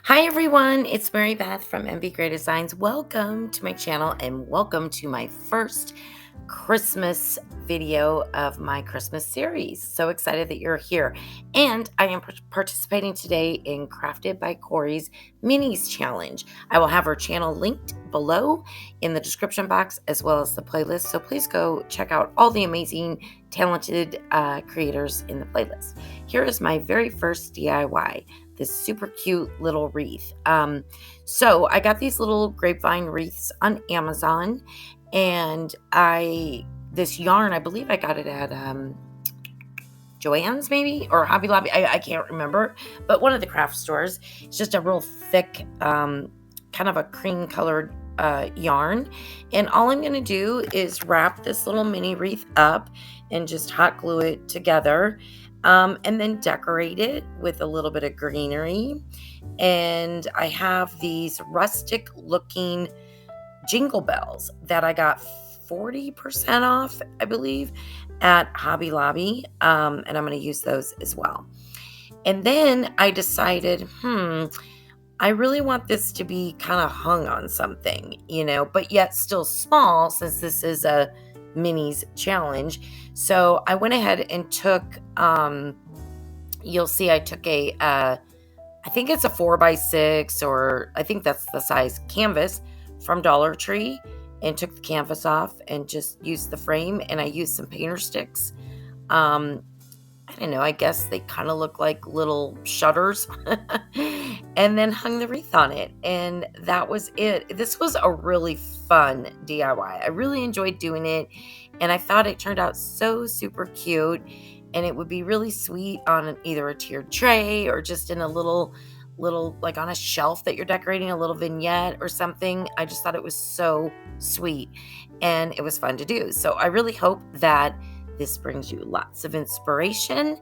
Hi everyone, it's Mary Beth from MB Gray Designs. Welcome to my channel and welcome to my first Christmas video of my Christmas series. So excited that you're here. And I am participating today in Crafted by Corie's Minis Challenge. I will have her channel linked below in the description box as well as the playlist. So please go check out all the amazing, talented creators in the playlist. Here is my very first DIY. This super cute little wreath. So I got these little grapevine wreaths on Amazon, and this yarn, I believe I got it at Joann's maybe, or Hobby Lobby. I can't remember, but one of the craft stores. It's just a real thick, kind of a cream colored yarn. And all I'm going to do is wrap this little mini wreath up and just hot glue it together. And then decorate it with a little bit of greenery. And I have these rustic looking jingle bells that I got 40% off, I believe, at Hobby Lobby. And I'm going to use those as well. And then I decided, I really want this to be kind of hung on something, but yet still small since this is a minis challenge. So I went ahead and took, you'll see I took I think it's a 4x6, or I think that's the size canvas from Dollar Tree, and took the canvas off and just used the frame, and I used some painter sticks. I don't know, I guess they kind of look like little shutters, and then hung the wreath on it. And that was it. This was a really fun DIY. I really enjoyed doing it. And I thought it turned out so super cute. And it would be really sweet on either a tiered tray or just in a little, like on a shelf that you're decorating, a little vignette or something. I just thought it was so sweet. And it was fun to do. So I really hope that this brings you lots of inspiration,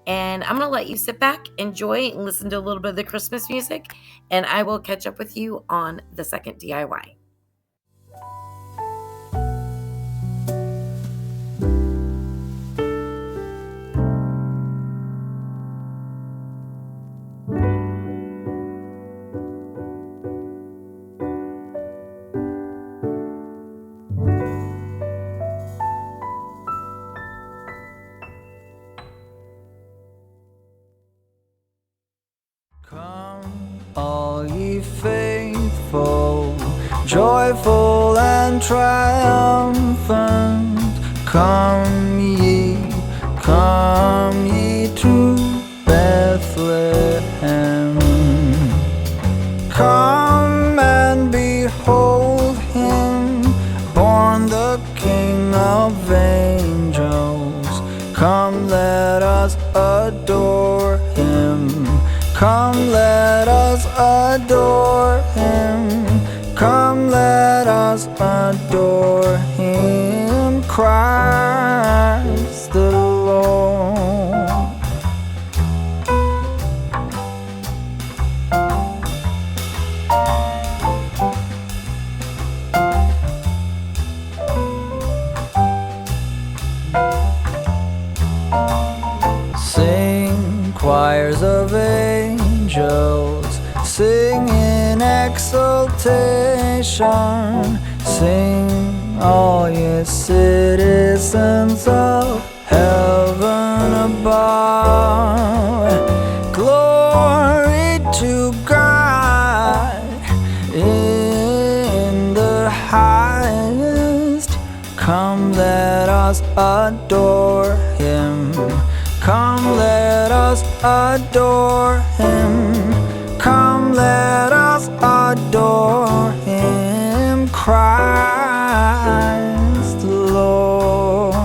and I'm going to let you sit back, enjoy, and listen to a little bit of the Christmas music, and I will catch up with you on the second DIY. Come, all ye faithful, joyful and triumphant. Come ye to Bethlehem. Come and behold him, born the King of angels. Come, let us adore him. Come, let us adore him. Come, let us adore him, Christ the Lord. Sing, choirs of angels, sing in exultation. Sing, all ye citizens of heaven above. Glory to God in the highest. Come, let us adore him. Come, let us adore him. Come, let us adore him, Christ the Lord.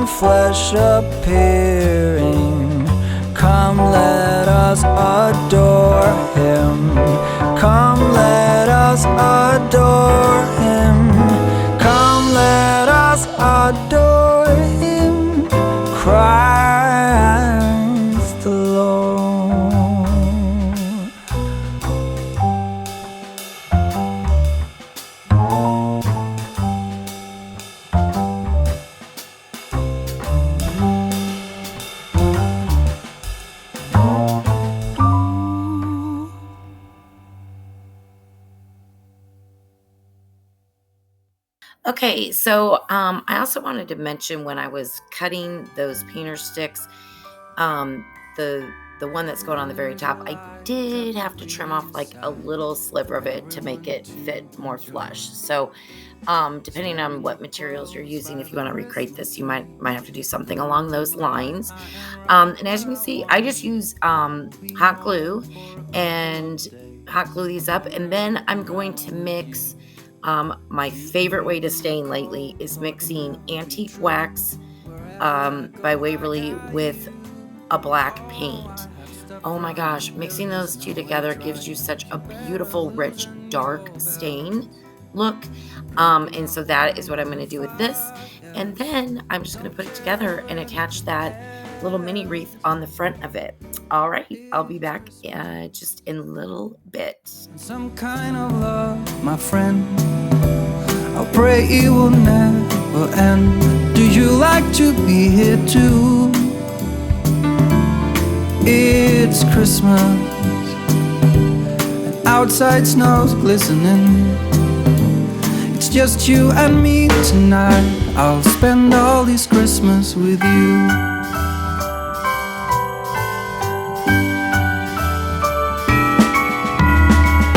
human flesh appearing. Come, let us adore him. Come, let us adore him. Come, let us adore him. Christ the Lord. Okay, so I also wanted to mention when I was cutting those painter sticks, um, the one that's going on the very top, I did have to trim off like a little sliver of it to make it fit more flush. So depending on what materials you're using, if you want to recreate this, you might have to do something along those lines. And as you can see, I just use hot glue and hot glue these up, and then I'm going to mix. My favorite way to stain lately is mixing antique wax by Waverly with a black paint. Oh my gosh, mixing those two together gives you such a beautiful, rich, dark stain look. And so that is what I'm going to do with this. And then I'm just going to put it together and attach that little mini wreath on the front of it. All right, I'll be back just in a little bit. Some kind of love, my friend, I pray it will never end. Do you like to be here too? It's Christmas and outside snow's glistening. It's just you and me tonight. I'll spend all this Christmas with you.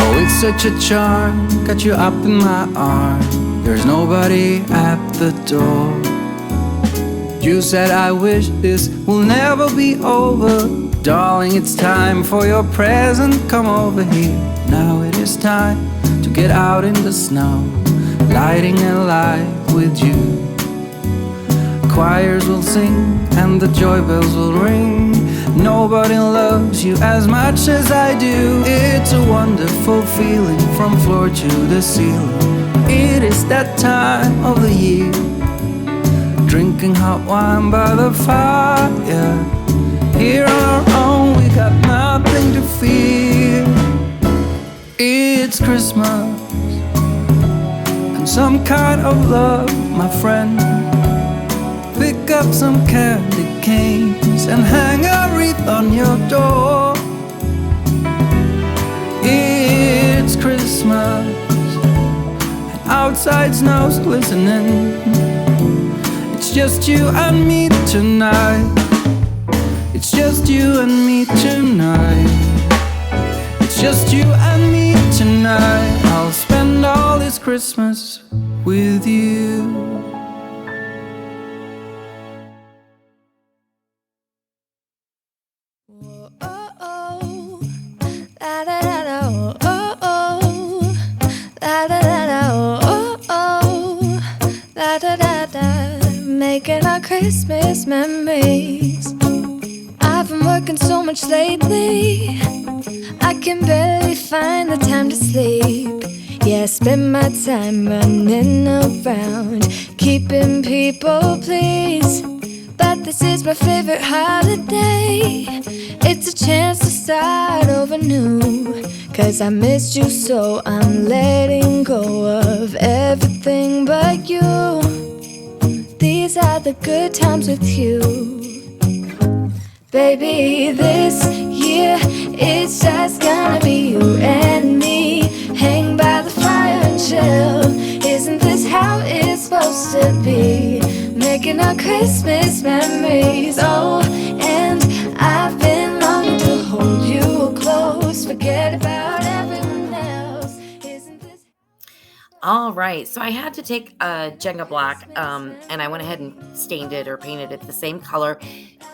Oh, it's such a charm, got you up in my arms. There's nobody at the door. You said I wish this will never be over. Darling, it's time for your present. Come over here. Now it is time to get out in the snow, lighting a light with you. Choirs will sing and the joy bells will ring. Nobody loves you as much as I do. It's a wonderful feeling from floor to the ceiling. It is that time of the year, drinking hot wine by the fire. Here on our own, we got nothing to fear. It's Christmas and some kind of love, my friend. Pick up some candy canes and hang a wreath on your door. It's Christmas and outside snow's glistening. It's just you and me tonight. It's just you and me tonight. It's just you and me tonight. I'll spend all this Christmas with you. Making our Christmas memories. I've been working so much lately, I can barely find the time to sleep. Yeah, I spend my time running around, keeping people pleased. But this is my favorite holiday. It's a chance to start over new. 'Cause I missed you so I'm letting go of everything but you. These are the good times with you. Baby, this year it's just gonna be you and me. Hang by the fire and chill. Isn't this how it's supposed to be? Making our Christmas memories. Oh, and I've been longing to hold you close. Forget about everyone else. Isn't this... All right, so I had to take a Jenga block and I went ahead and stained it or painted it the same color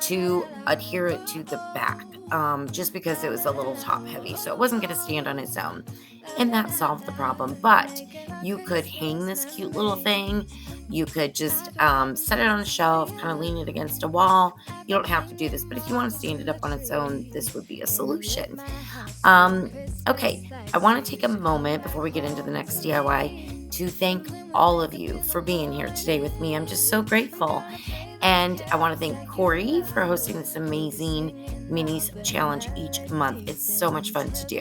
to adhere it to the back, just because it was a little top heavy, so it wasn't going to stand on its own. And that solved the problem. But you could hang this cute little thing. You could just set it on a shelf, kind of lean it against a wall. You don't have to do this, but if you want to stand it up on its own, this would be a solution. Okay, I want to take a moment before we get into the next DIY to thank all of you for being here today with me. I'm just so grateful. And I want to thank Corie for hosting this amazing minis challenge each month. It's so much fun to do.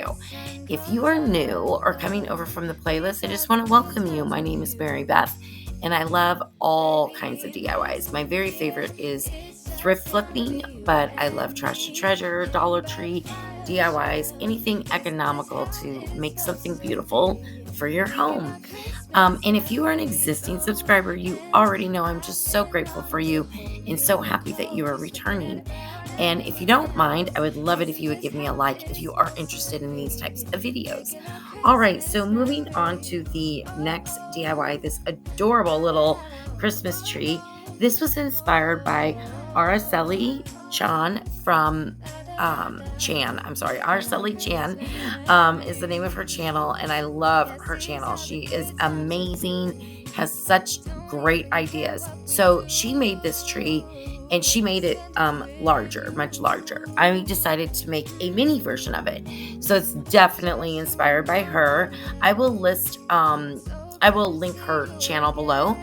If you are new or coming over from the playlist, I just want to welcome you. My name is Mary Beth, and I love all kinds of DIYs. My very favorite is thrift flipping, but I love Trash to Treasure, Dollar Tree, DIYs, anything economical to make something beautiful for your home. And if you are an existing subscriber, you already know I'm just so grateful for you and so happy that you are returning. And if you don't mind, I would love it if you would give me a like if you are interested in these types of videos. All right, so moving on to the next DIY, this adorable little Christmas tree. This was inspired by Araceli from Araceli Chan is the name of her channel, and I love her channel. She is amazing, has such great ideas. So she made this tree, and she made it larger, much larger. I decided to make a mini version of it. So it's definitely inspired by her. I will link her channel below.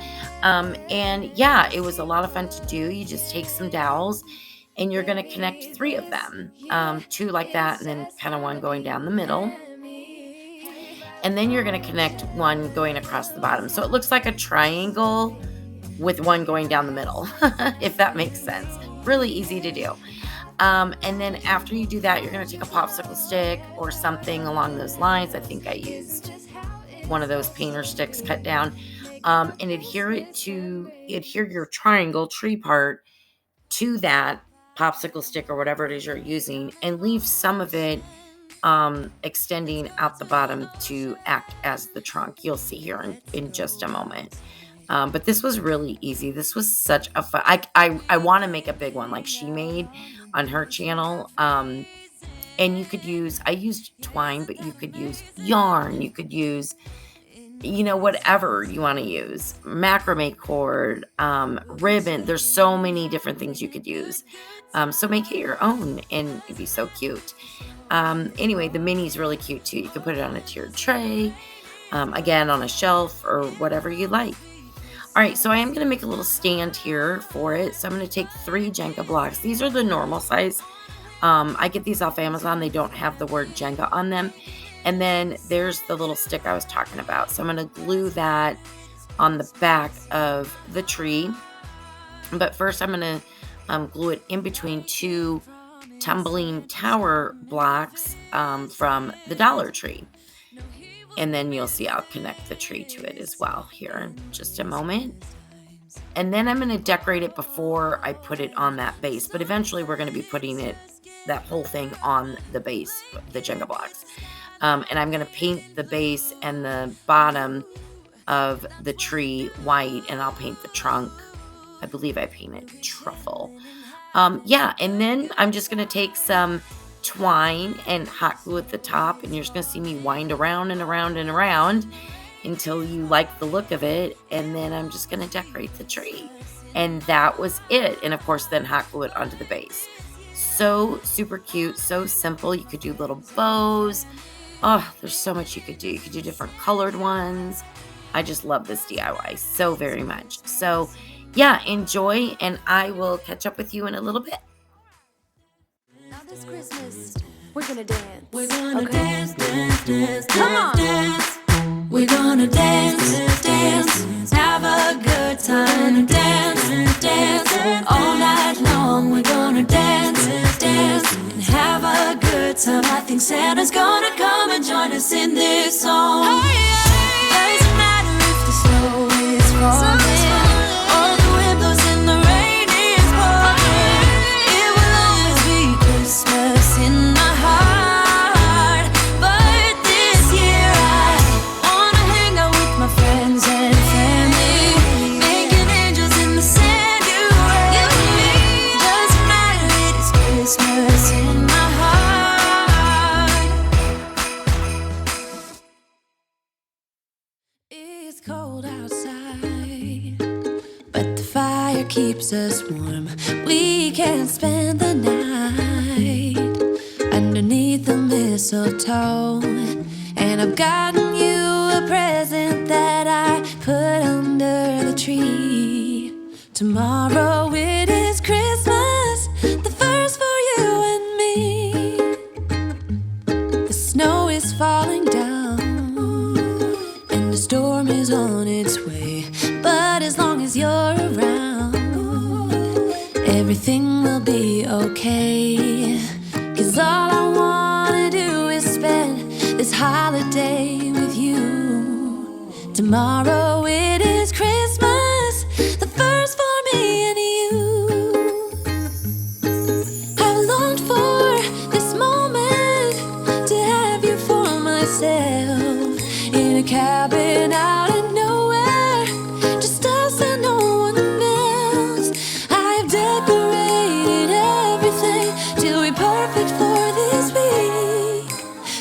And yeah, it was a lot of fun to do. You just take some dowels and you're going to connect 3 of them, 2 like that, and then kind of one going down the middle. And then you're going to connect one going across the bottom. So it looks like a triangle with one going down the middle, if that makes sense. Really easy to do. And then after you do that, you're going to take a popsicle stick or something along those lines. I think I used one of those painter sticks cut down, and adhere your triangle tree part to that popsicle stick or whatever it is you're using, and leave some of it extending out the bottom to act as the trunk. You'll see here in just a moment. But this was really easy. This was such a fun. I want to make a big one like she made on her channel. And you could use, I used twine, but you could use yarn. You could use, whatever you want to use. Macrame cord, ribbon. There's so many different things you could use. So make it your own, and it'd be so cute. Anyway, the mini's really cute too. You can put it on a tiered tray, again, on a shelf or whatever you like. All right, so I am going to make a little stand here for it. So I'm going to take 3 Jenga blocks. These are the normal size. I get these off Amazon. They don't have the word Jenga on them. And then there's the little stick I was talking about. So I'm going to glue that on the back of the tree. But first I'm going to glue it in between 2 tumbling tower blocks from the Dollar Tree. And then you'll see I'll connect the tree to it as well here in just a moment. And then I'm going to decorate it before I put it on that base. But eventually we're going to be putting that whole thing on the base, the Jenga blocks. And I'm going to paint the base and the bottom of the tree white, and I'll paint the trunk. I believe I painted truffle. And then I'm just going to take some twine and hot glue at the top, and you're just going to see me wind around and around and around until you like the look of it, and then I'm just going to decorate the tree. And that was it. And of course then hot glue it onto the base. So super cute, so simple. You could do little bows. Oh, there's so much you could do. You could do different colored ones. I just love this DIY so very much. So yeah, enjoy, and I will catch up with you in a little bit. Now this Christmas, we're gonna dance. We're gonna dance. Come on. Dance. We're gonna dance, have a good time, dance, all night long. We're gonna dance, and have a good time. I think Santa's gonna come and join us in this song. Doesn't matter if the snow is falling, or the wind blows and the rain is pouring. It will always be Christmas in my heart. But this year I wanna hang out with my friends and family, making angels in the sanctuary. Doesn't matter, it is Christmas in my heart. It's cold outside, keeps us warm. We can spend the night underneath the mistletoe. And I've gotten you a present that I put under the tree. Tomorrow it is Christmas, the first for you and me. The snow is falling down and the storm is on its way. But as long as you're around, everything will be okay. 'Cause all I wanna do is spend this holiday with you. Tomorrow it is Christmas, the first for me and you. I've longed for this moment to have you for myself, in a cabin out in nowhere, just us and no one else. I've decorated everything to be perfect for this week.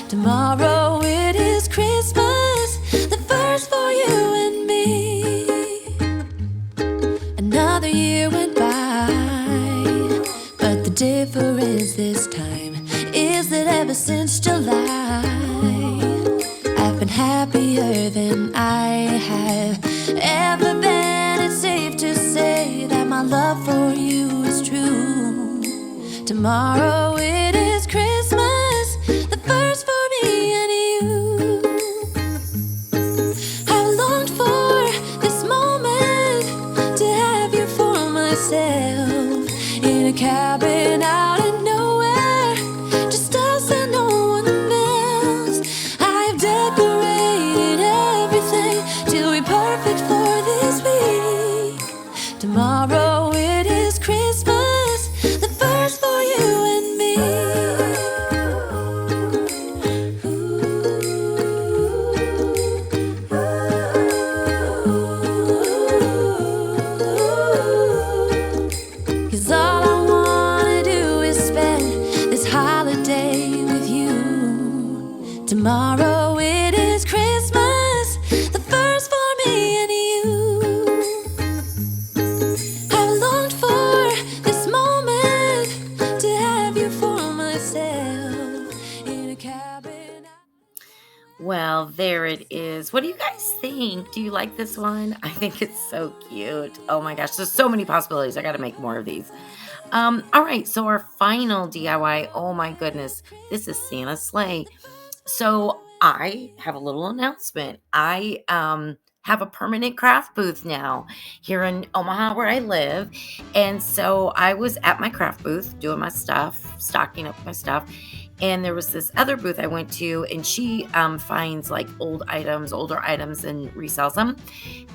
Tomorrow it is Christmas, the first for you and me. Another year went by, but the difference this time is that ever since July, I've been happier than I have ever been. It's safe to say that my love for you is true. Tomorrow it is Christmas, the first for me and you. I've longed for this moment to have you for myself, in a cabin out in nowhere, just us and no one else. I've decorated everything to be perfect for this week. Tomorrow it is Christmas, the first for you and me. 'Cause all I wanna do is spend this holiday with you. Tomorrow it is Christmas, the first for me and you. I've longed for this moment to have you for myself, in a cabin. Well, there it is. What do you guys think? Do you like this one? I think it's so cute. Oh my gosh, there's so many possibilities. I got to make more of these. All right, so our final DIY. Oh my goodness, this is Santa's sleigh. So I have a little announcement. I have a permanent craft booth now here in Omaha where I live. And so I was at my craft booth doing my stuff, stocking up my stuff. And there was this other booth I went to, and she finds like older items and resells them.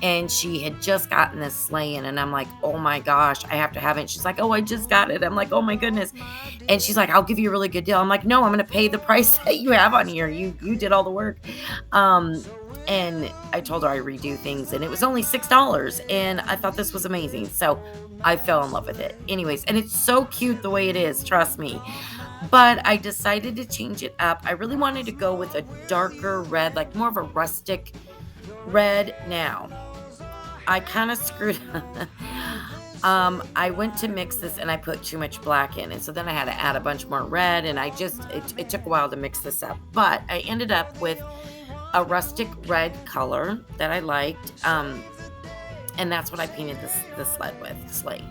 And she had just gotten this sleigh in, and I'm like, oh my gosh, I have to have it. And she's like, oh, I just got it. I'm like, oh my goodness. And she's like, I'll give you a really good deal. I'm like, no, I'm going to pay the price that you have on here. You did all the work. And I told her I redo things, and it was only $6. And I thought this was amazing. So I fell in love with it. Anyways, and it's so cute the way it is. Trust me. But I decided to change it up. I really wanted to go with a darker red, like more of a rustic red. Now, I kind of screwed up. I went to mix this and I put too much black in. And so then I had to add a bunch more red, and it took a while to mix this up. But I ended up with a rustic red color that I liked. And that's what I painted the sled with. Sleigh.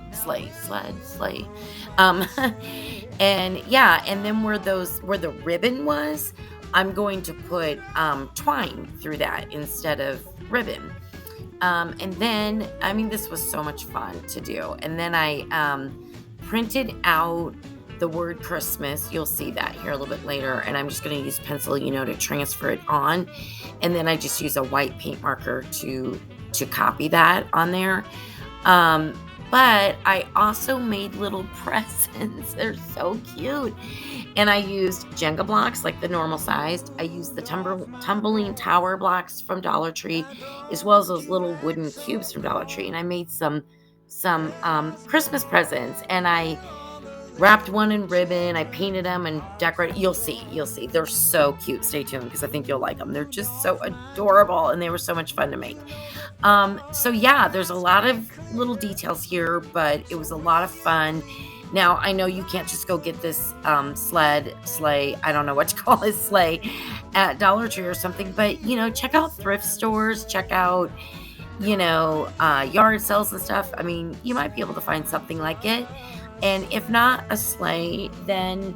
And yeah, and then where the ribbon was, I'm going to put twine through that instead of ribbon. And then, I mean, this was so much fun to do. And then I printed out the word Christmas. You'll see that here a little bit later. And I'm just going to use pencil, to transfer it on. And then I just use a white paint marker to copy that on there. But I also made little presents. They're so cute. And I used Jenga blocks, like the normal sized. I used the tumbling tower blocks from Dollar Tree, as well as those little wooden cubes from Dollar Tree. And I made some Christmas presents. And I wrapped one in ribbon. I painted them and decorated. You'll see. They're so cute. Stay tuned because I think you'll like them. They're just so adorable and they were so much fun to make. So yeah, there's a lot of little details here, but it was a lot of fun. Now, I know you can't just go get this sleigh, I don't know what to call it, sleigh at Dollar Tree or something, but, check out thrift stores, check out, yard sales and stuff. I mean, you might be able to find something like it. And if not a sleigh, then,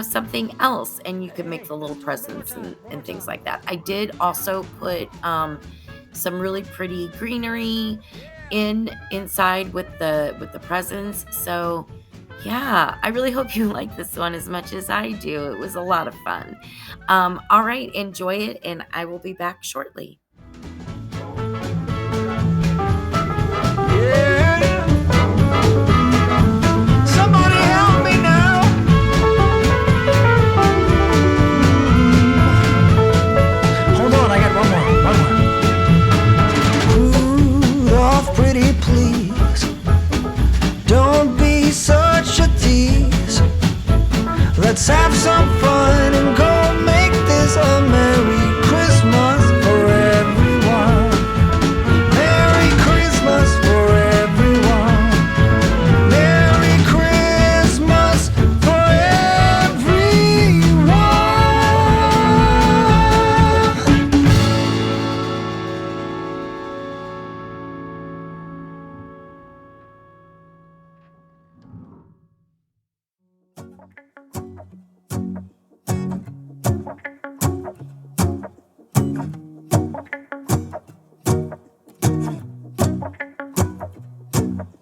something else, and you can make the little presents and things like that. I did also put some really pretty greenery inside with the presents. So yeah, I really hope you like this one as much as I do. It was a lot of fun. All right, enjoy it, and I will be back shortly. Somebody help me now. Hold on, I got one more. Rudolph, pretty please, don't be such a tease. Let's have some fun and go make this a Merry Christmas for everyone. Merry Christmas for everyone. Merry Christmas for everyone.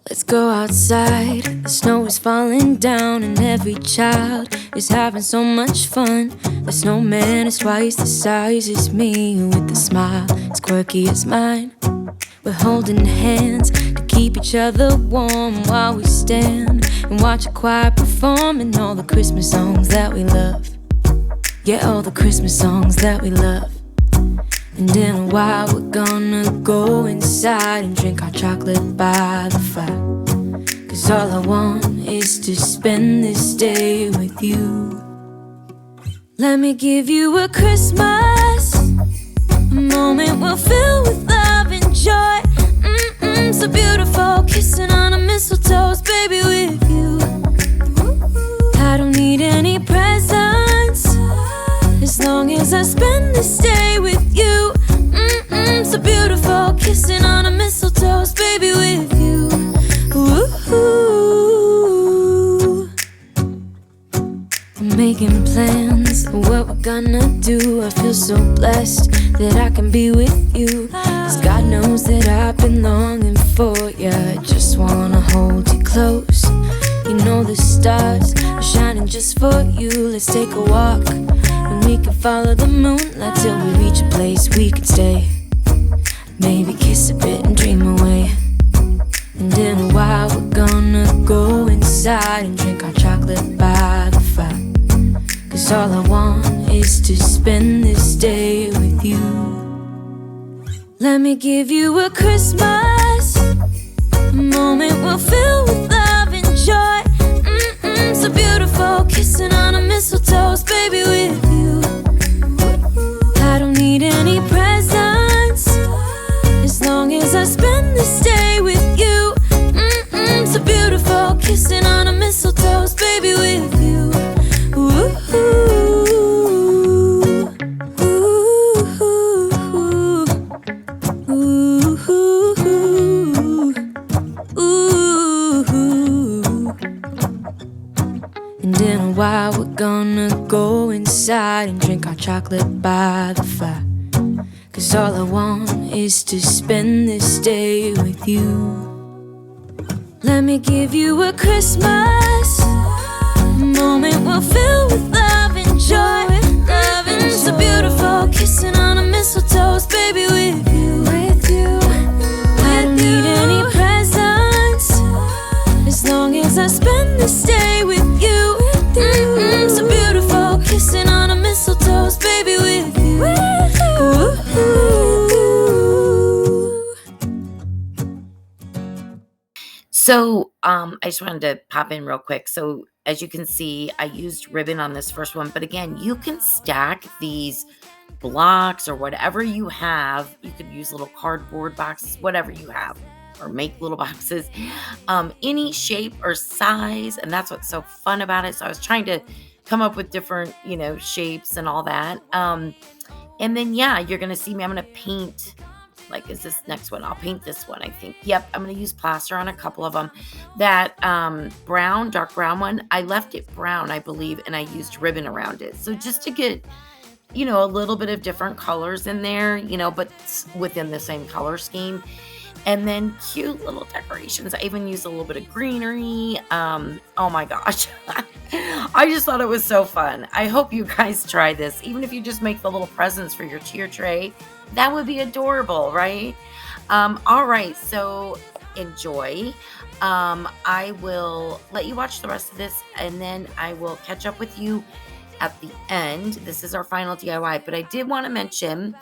Let's go outside, the snow is falling down and every child is having so much fun. The snowman is twice the size as me, with a smile as quirky as mine. We're holding hands to keep each other warm while we stand and watch a choir performing all the Christmas songs that we love. Yeah, all the Christmas songs that we love. And in a while we're gonna go inside and drink our chocolate by the fire. 'Cause all I want is to spend this day with you. Let me give you a Christmas, a moment we'll fill with love and joy. So beautiful, kissing on a mistletoe, baby, with you. I don't need any presents, as long as I spend this day with you. So beautiful, kissing on a mistletoe, baby, with you. Ooh. I'm making plans of what we're gonna do. I feel so blessed that I can be with you. 'Cause God knows that I've been longing for you. I just wanna hold you close. You know the stars are shining just for you. Let's take a walk, and we can follow the moonlight till we reach a place we can stay. Maybe kiss a bit and dream away. And in a while we're gonna go inside and drink our chocolate by the fire. 'Cause all I want is to spend this day with you. Let me give you a Christmas, a moment we'll fill with love and joy. So beautiful, kissing on a mistletoe, baby, with you. I don't need any presents, as long as I spend this day with you. So beautiful, kissing on a mistletoe, baby, with you. Ooh. And in a while we're gonna go inside and drink our chocolate by the fire. 'Cause all I want is to spend this day with you. Let me give you a Christmas, a moment we'll fill with love and joy. Love and so beautiful, kissing on a mistletoe, baby, with you. I don't need any presents, as long as I spend this day with you. So beautiful, kissing on a mistletoe, baby, with you. So, I just wanted to pop in real quick. So, as you can see, I used ribbon on this first one, but again, you can stack these blocks or whatever you have. You could use little cardboard boxes, whatever you have, or make little boxes, any shape or size. And that's what's so fun about it. So, I was trying to come up with different, shapes and all that. And then, yeah, you're going to see me. I'm going to paint. Like, is this next one? I'll paint this one, I think. Yep, I'm going to use plaster on a couple of them. That dark brown one, I left it brown, I believe, and I used ribbon around it. So just to get, a little bit of different colors in there, but within the same color scheme. And then cute little decorations. I even used a little bit of greenery. Oh my gosh. I just thought it was so fun. I hope you guys try this. Even if you just make the little presents for your tier tray, that would be adorable, right? All right, so enjoy. I will let you watch the rest of this, and then I will catch up with you at the end. This is our final DIY, but I did want to mention,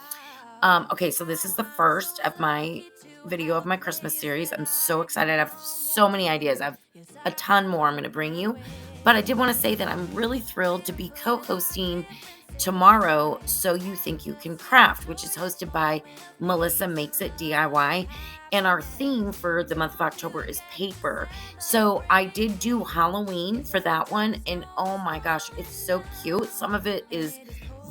okay, so this is the first of my video of my Christmas series. I'm so excited. I have so many ideas. I have a ton more I'm going to bring you, but I did want to say that I'm really thrilled to be co-hosting tomorrow So You Think You Can Craft, which is hosted by Melissa Makes It DIY, and our theme for the month of October is paper. So I did do Halloween for that one, and oh my gosh, it's so cute. Some of it is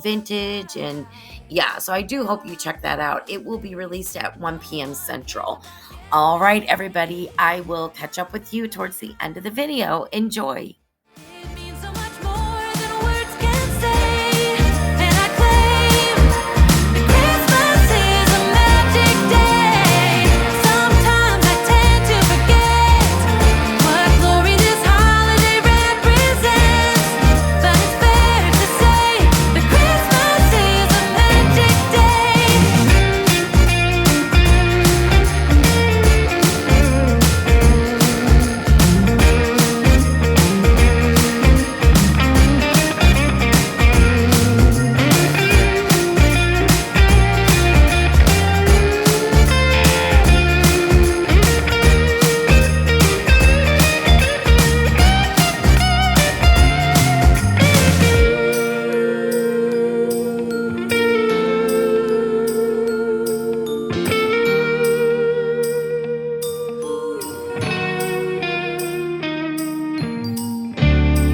vintage, and yeah, so I do hope you check that out. It will be released at 1 p.m. Central. All right, everybody, I will catch up with you towards the end of the video. Enjoy. It means so much more than words can say, and I claim that Christmas is a magic day. Sometimes I tend to forget what glory this holiday represents, but it's fair to say that Christmas is a magic day.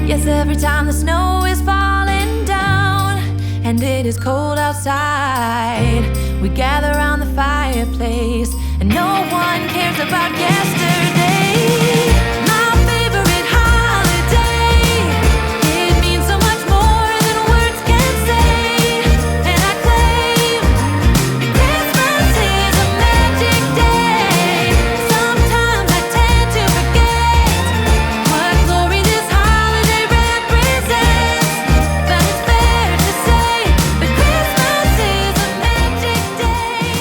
Yes, every time the snow is falling down and it is cold outside, we gather around the fireplace and no one cares about yesterday. My favorite holiday. It means so much more than words can say, and I claim that Christmas is a magic day. Sometimes I tend to forget what glory this holiday represents, but it's fair to say that Christmas is a magic day.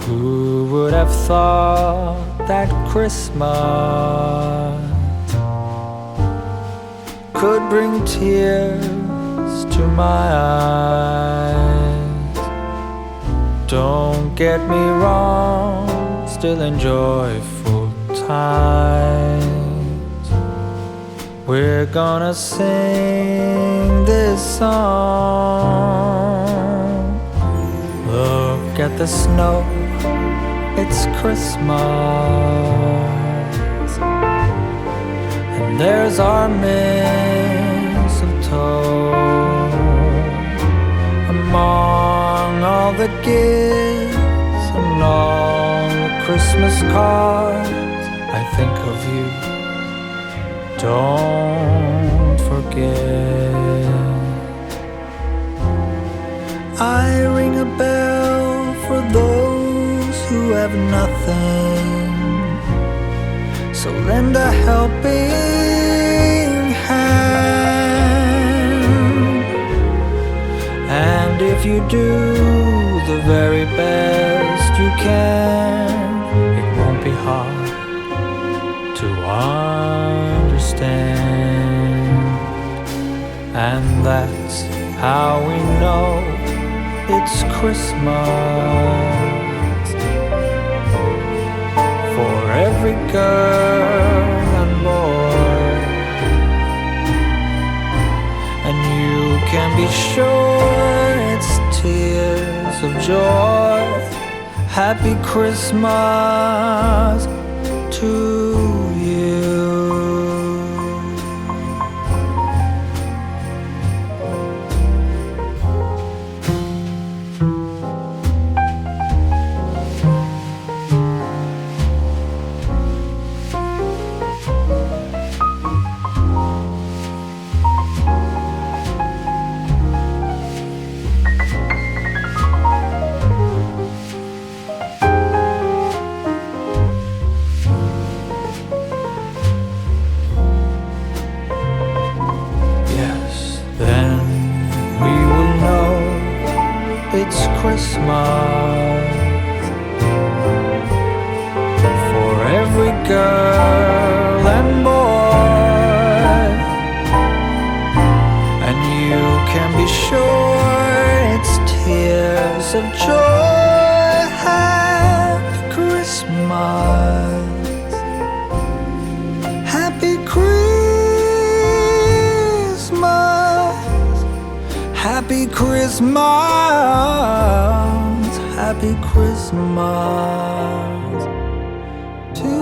Who would have thought that Christmas could bring tears to my eyes? Don't get me wrong, still enjoy full times. We're gonna sing this song. Look at the snow, it's Christmas, and there's our mistletoe. Among all the gifts and all the Christmas cards, I think of you, don't forget. I ring a bell for those who have nothing, so lend a helping hand. And if you do the very best you can, it won't be understand. And that's how we know it's Christmas for every girl and boy. And you can be sure it's tears of joy. Happy Christmas to you. It's Christmas for every girl and boy, and you can be sure it's tears of joy. Happy Christmas, happy Christmas, happy Christmas, happy Christmas to you.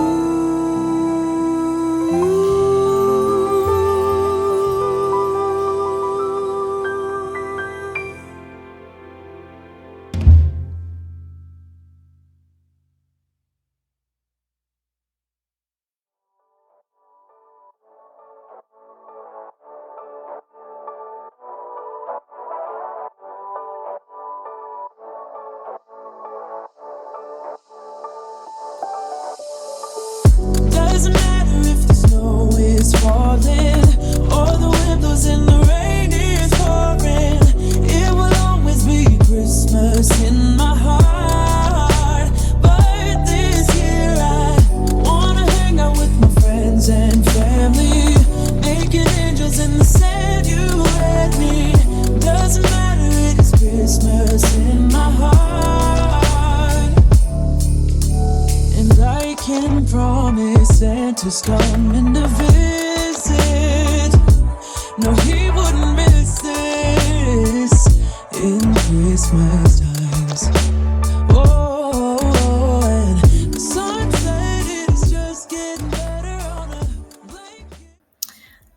Doesn't matter if the snow is falling or the wind blows and the rain is pouring. It will always be Christmas in my heart. But this year I wanna hang out with my friends and family, making angels in the sand, you and me. Doesn't matter, it is Christmas in my heart. And I can promise Santa's coming to visit. No, he wouldn't miss this in Christmas times. Oh, and the sun said it's just getting better on a blanket.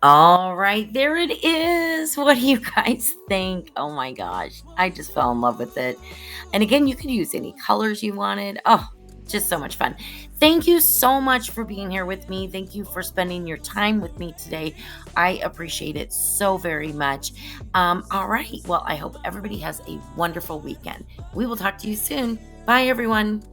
All right, there it is. What do you guys think? Oh my gosh, I just fell in love with it. And again, you could use any colors you wanted. Oh, just so much fun. Thank you so much for being here with me. Thank you for spending your time with me today. I appreciate it so very much. All right, well, I hope everybody has a wonderful weekend. We will talk to you soon. Bye, everyone.